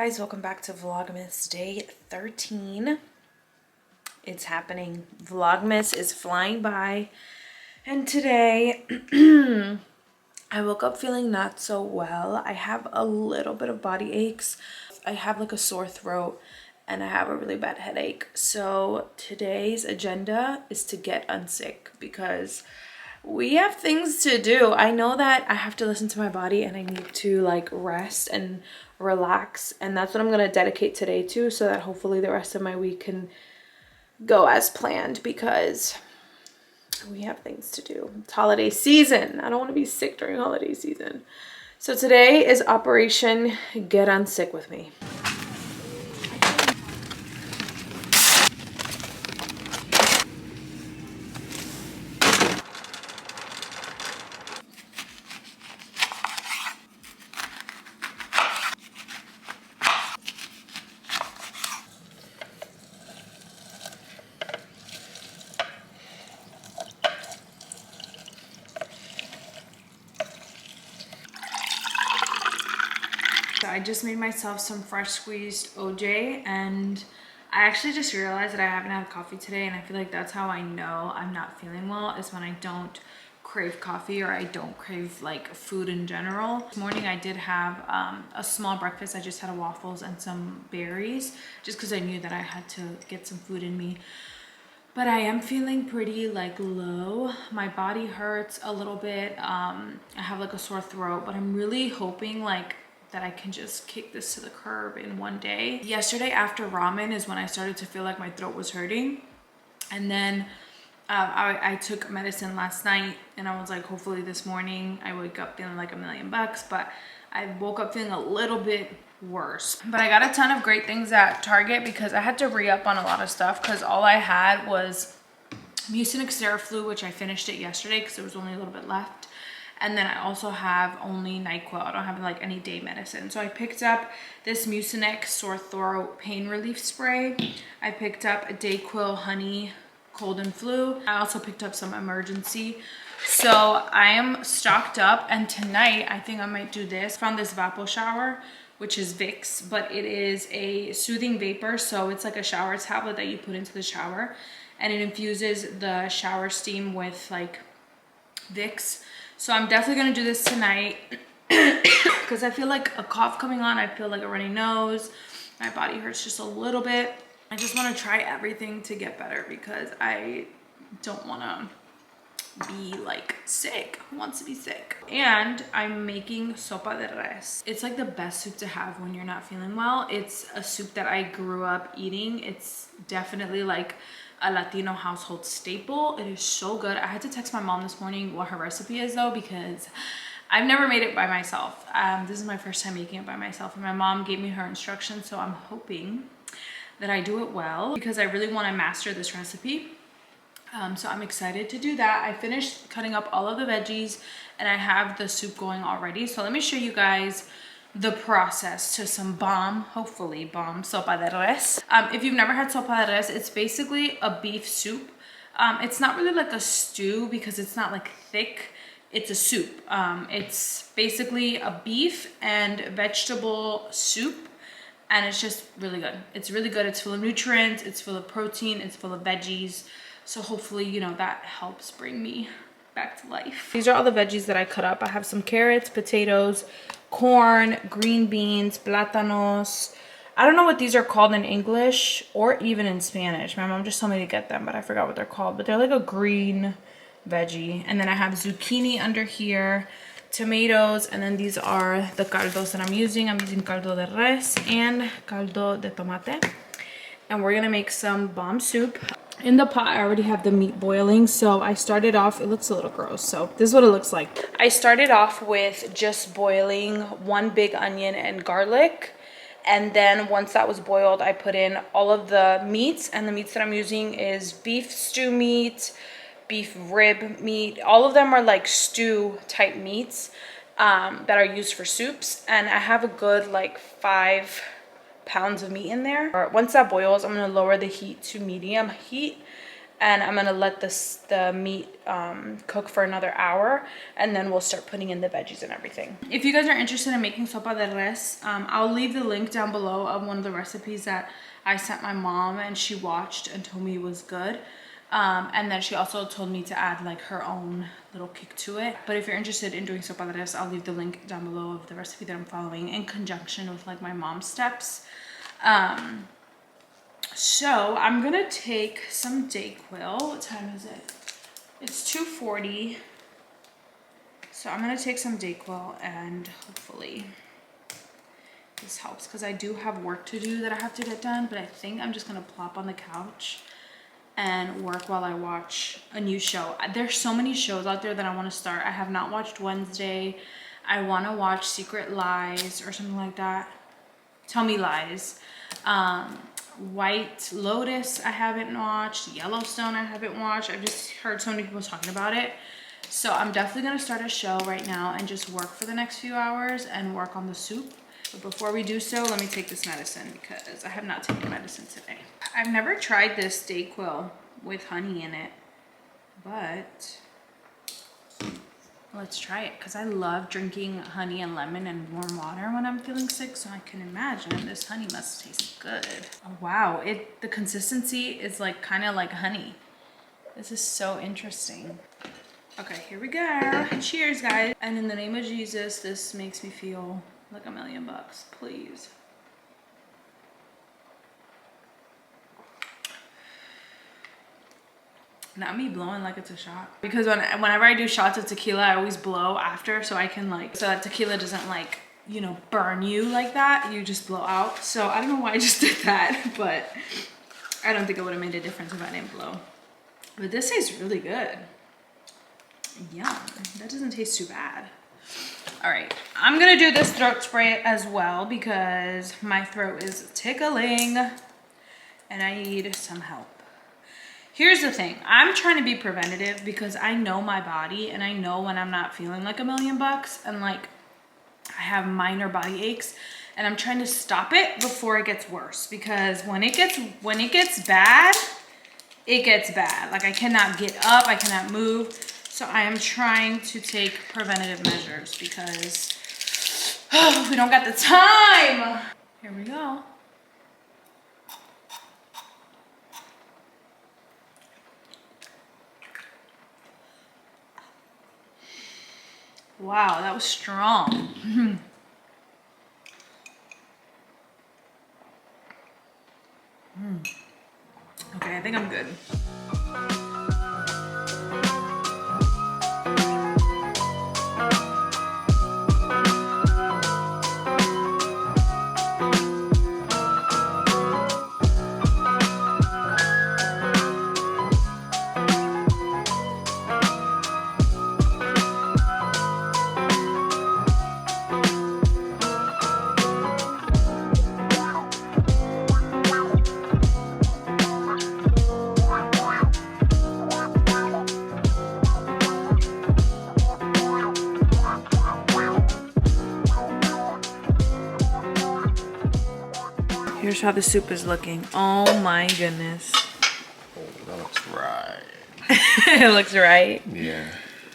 guys, welcome back to Vlogmas day 13. It's happening. Vlogmas is flying by, and today I woke up feeling not so well. I have a little bit of body aches. I have like a sore throat and I have a really bad headache. So today's agenda is to get unsick because we have things to do. I know that I have to listen to my body and I need to like rest and relax, and that's what I'm gonna dedicate today to, so that hopefully the rest of my week can go as planned, because we have things to do. It's holiday season. I don't want to be sick during holiday season. So today is Operation Get Unsick with me. So I just made myself some fresh squeezed OJ, and I actually just realized that I haven't had coffee today, and I feel like that's how I know I'm not feeling well, is when I don't crave coffee or I don't crave like food in general. This morning I did have a small breakfast. I just had waffles and some berries just because I knew that I had to get some food in me. But I am feeling pretty like low. My body hurts a little bit. I have like a sore throat, but I'm really hoping like that I can just kick this to the curb in one day. Yesterday after ramen is when I started to feel like my throat was hurting. And then I took medicine last night, and I was like, hopefully this morning I wake up feeling like $1,000,000, but I woke up feeling a little bit worse. But I got a ton of great things at Target because I had to re-up on a lot of stuff, because all I had was Mucinex Theraflu, which I finished it yesterday because there was only a little bit left. And then I also have only NyQuil. I don't have like any day medicine. So I picked up this Mucinex sore throat pain relief spray. I picked up a DayQuil honey cold and flu. I also picked up some emergency. So I am stocked up, and tonight I think I might do this. Found this Vapo shower, which is Vicks, but it is a soothing vapor. So it's like a shower tablet that you put into the shower, and it infuses the shower steam with like Vicks. So I'm definitely gonna do this tonight because I feel like a cough coming on. I feel like a runny nose. My body hurts just a little bit. I just want to try everything to get better because I don't want to be like sick. Who wants to be sick? And I'm making sopa de res. It's like the best soup to have when you're not feeling well. It's a soup that I grew up eating. It's definitely like a Latino household staple. It is so good. I had to text my mom this morning what her recipe is though, because I've never made it by myself. This is my first time making it by myself, and my mom gave me her instructions, so I'm hoping that I do it well because I really want to master this recipe. So I'm excited to do that. I finished cutting up all of the veggies and I have the soup going already. So let me show you guys the process to some bomb, hopefully bomb, sopa de res. If you've never had sopa de res, it's basically a beef soup. It's not really like a stew because it's not like thick. It's a soup. It's basically a beef and vegetable soup, and it's just really good. It's really good. It's full of nutrients, it's full of protein, it's full of veggies. So hopefully, you know, that helps bring me back to life. These are all the veggies that I cut up. I have some carrots, potatoes, corn, green beans, plátanos. I don't know what these are called in English or even in Spanish. My mom just told me to get them, but I forgot what they're called. But they're like a green veggie. And then I have zucchini under here, tomatoes, and then these are the caldos that I'm using. I'm using caldo de res and caldo de tomate. And we're gonna make some bomb soup. In the pot, I already have the meat boiling, so I started off, it looks a little gross, so this is what it looks like. I started off with just boiling 1 big onion and garlic, and then once that was boiled, I put in all of the meats, and the meats that I'm using is beef stew meat, beef rib meat. All of them are like stew type meats that are used for soups, and I have a good like 5 pounds of meat in there. Once that boils, I'm gonna lower the heat to medium heat, and I'm gonna let the meat cook for another hour, and then we'll start putting in the veggies and everything. If you guys are interested in making sopa de res, I'll leave the link down below of one of the recipes that I sent my mom and she watched and told me was good. And then she also told me to add like her own little kick to it. But if you're interested in doing sopa de res, I'll leave the link down below of the recipe that I'm following in conjunction with like my mom's steps. So I'm gonna take some Dayquil. What time is it? It's 2:40. So I'm gonna take some Dayquil and hopefully this helps, because I do have work to do that I have to get done, but I think I'm just gonna plop on the couch and work while I watch a new show. There's so many shows out there that I want to start. I have not watched Wednesday. I want to watch Secret Lies or something like that. Tell Me Lies. White Lotus I haven't watched. Yellowstone I haven't watched. I've just heard so many people talking about it. So I'm definitely going to start a show right now and just work for the next few hours and work on the soup. But before we do so, let me take this medicine because I have not taken medicine today. I've never tried this Dayquil with honey in it, but let's try it because I love drinking honey and lemon and warm water when I'm feeling sick, so I can imagine this honey must taste good. Oh, wow, the consistency is like kind of like honey. This is so interesting. Okay, here we go. Cheers, guys. And in the name of Jesus, this makes me feel like $1,000,000, please. Not me blowing like it's a shot. Because whenever I do shots of tequila, I always blow after so I can like, so that tequila doesn't like, you know, burn you like that. You just blow out. So I don't know why I just did that, but I don't think it would have made a difference if I didn't blow. But this tastes really good. Yum. That doesn't taste too bad. All right, I'm gonna do this throat spray as well because my throat is tickling and I need some help. Here's the thing, I'm trying to be preventative because I know my body and I know when I'm not feeling like $1,000,000 and like I have minor body aches, and I'm trying to stop it before it gets worse, because when it gets bad, it gets bad. Like I cannot get up, I cannot move. So I am trying to take preventative measures because we don't got the time. Here we go. Wow, that was strong. Okay, I think I'm good. Here's how the soup is looking. Oh my goodness. Oh, that looks right. It looks right. Yeah.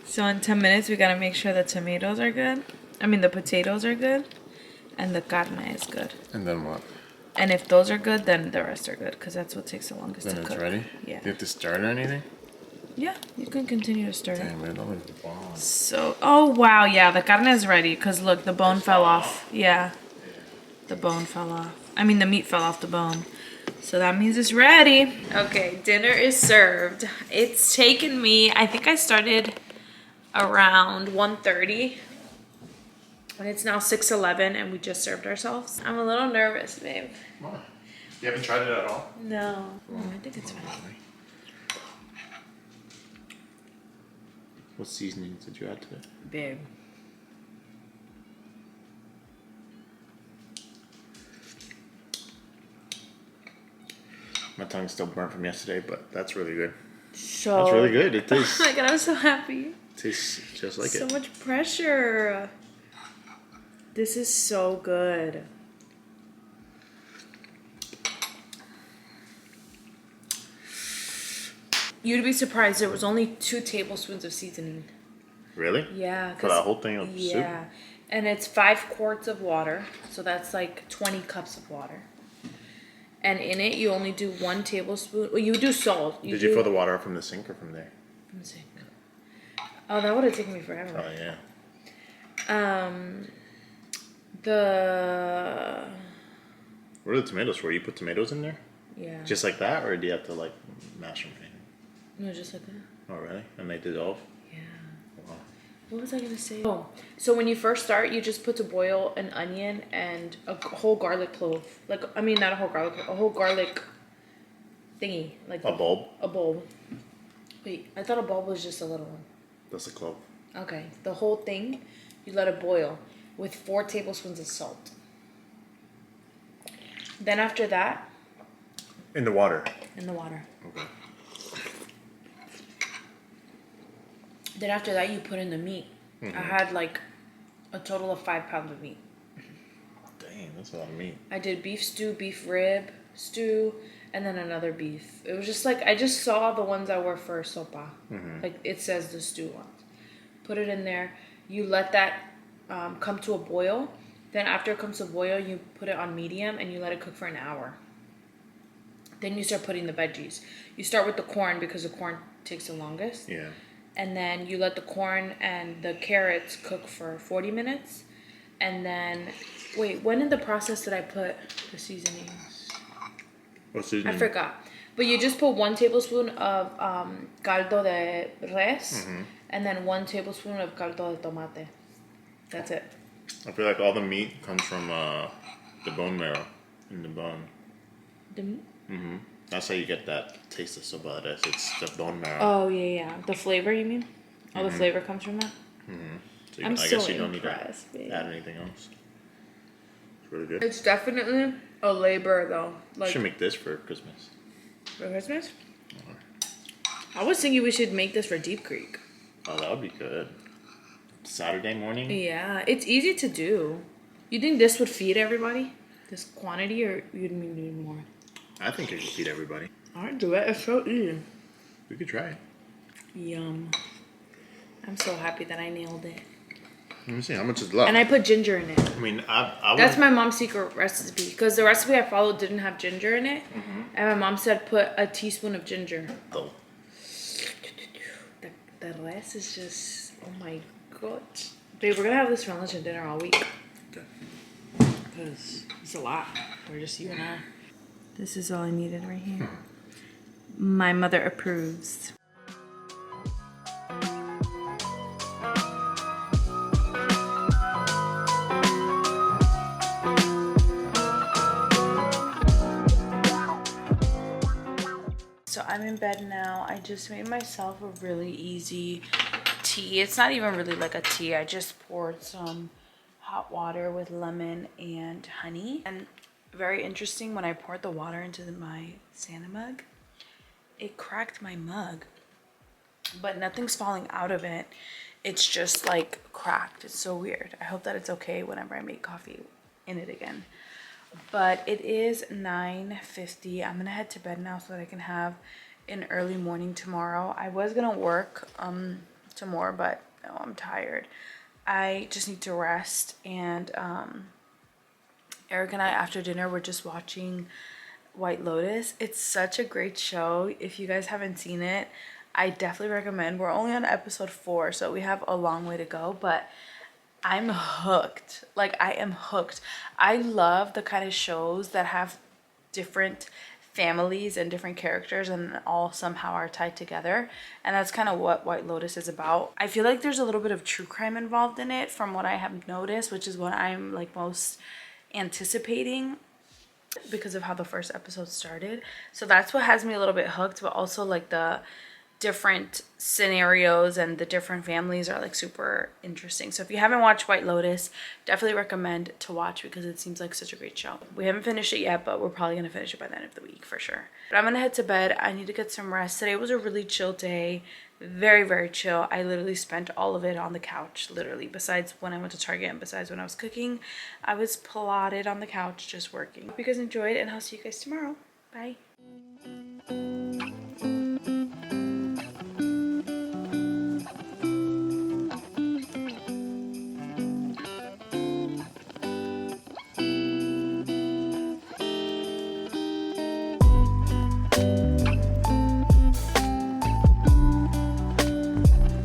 So in 10 minutes, we gotta make sure the tomatoes are good. I mean, the potatoes are good. And the carne is good. And then what? And if those are good, then the rest are good. Because that's what takes the longest to cook. Then it's ready? Yeah. Do you have to stir it or anything? Yeah, you can continue to stir it. Damn, man, that was bomb. So, oh wow, yeah, the carne is ready. Because look, the bone fell off. Yeah. The bone fell off. I mean, the meat fell off the bone. So that means it's ready. Okay, dinner is served. It's taken me, I think I started around 1:30. And it's now 6:11 and we just served ourselves. I'm a little nervous, babe. Why? You haven't tried it at all? No. I think it's fine. What seasonings did you add to it? Babe. My tongue's still burnt from yesterday, but that's really good. So. That's really good. It tastes. Oh my god, I'm so happy. Tastes just like So it. much pressure. This is so good. You'd be surprised. There was only 2 tablespoons of seasoning. Really? Yeah. For that whole thing of soup? Yeah. And it's 5 quarts of water. So that's like 20 cups of water. And in it, you only do 1 tablespoon. Well, you do salt. Did you fill the water up from the sink or from there? From the sink. Oh, that would have taken me forever. Oh, yeah. What are the tomatoes for? You put tomatoes in there? Yeah. Just like that? Or do you have to, like, mash them? No, just like that. Oh, really? And they dissolve? Yeah. Wow. What was I going to say? Oh, so when you first start, you just put to boil an onion and a whole garlic clove. Like, I mean, not a whole garlic, a whole garlic thingy. Like A bulb? A bulb. Wait, I thought a bulb was just a little one. That's a clove. Okay, the whole thing, you let it boil with 4 tablespoons of salt. Then after that... In the water? In the water. Okay. Then after that, you put in the meat. I had like a total of 5 pounds of meat. Dang, that's a lot of meat. I did beef stew, beef rib stew, and then another beef. It was just like, I just saw the ones that were for sopa. Like it says the stew ones. Put it in there. You let that come to a boil. Then after it comes to a boil, you put it on medium and you let it cook for an hour. Then you start putting the veggies. You start with the corn because the corn takes the longest. Yeah. And then you let the corn and the carrots cook for 40 minutes. And then, wait, when in the process did I put the seasonings? What seasoning? I forgot. But you just put 1 tablespoon of caldo de res and then 1 tablespoon of caldo de tomate. That's it. I feel like all the meat comes from the bone marrow in the bone. The meat? That's how you get that taste of sopa. It's the bone marrow. Oh, yeah. The flavor, you mean? Oh, the flavor comes from that? So I'm I so guess you don't impressed, need babe. to add anything else. It's really good. It's definitely a labor, though. Like, Should make this for Christmas. for Christmas? I was thinking we should make this for Deep Creek. Oh, that would be good. Saturday morning? Yeah, it's easy to do. You think this would feed everybody? This quantity, or you'd need more? I think it could feed everybody. I'd do it. It's so easy. We could try it. Yum. I'm so happy that I nailed it. Let me see, how much is left? And I put ginger in it. I mean, I would... That's my mom's secret recipe. Because the recipe I followed didn't have ginger in it. And my mom said put a teaspoon of ginger. Oh. The rest is just... Oh my god. Babe, we're going to have this for lunch and dinner all week. Okay. Because it's a lot. We're just you and I. This is all I needed right here. My mother approves. So I'm in bed now. I just made myself a really easy tea. It's not even really like a tea. I just poured some hot water with lemon and honey. And very interesting, when I poured the water into my Santa mug, it cracked my mug. But nothing's falling out of it. It's just like cracked. It's so weird. I hope that it's okay whenever I make coffee in it again. But it is 9:50. I'm gonna head to bed now so that I can have an early morning tomorrow. I was gonna work tomorrow, but no, I'm tired. I just need to rest. And Eric and I, after dinner, we're just watching White Lotus. It's such a great show. If you guys haven't seen it, I definitely recommend. We're only on episode 4, so we have a long way to go, but I'm hooked. Like, I am hooked. I love the kind of shows that have different families and different characters and all somehow are tied together. And that's kind of what White Lotus is about. I feel like there's a little bit of true crime involved in it from what I have noticed, which is what I'm like most anticipating because of how the first episode started. So that's what has me a little bit hooked, but also like the different scenarios and the different families are like super interesting. So if you haven't watched White Lotus, definitely recommend to watch because it seems like such a great show. We haven't finished it yet, but we're probably gonna finish it by the end of the week for sure. But I'm gonna head to bed. I need to get some rest. Today was a really chill day. Very, very chill. I literally spent all of it on the couch, literally. Besides when I went to Target and besides when I was cooking, I was plotted on the couch just working. Hope you guys enjoyed, and I'll see you guys tomorrow. Bye.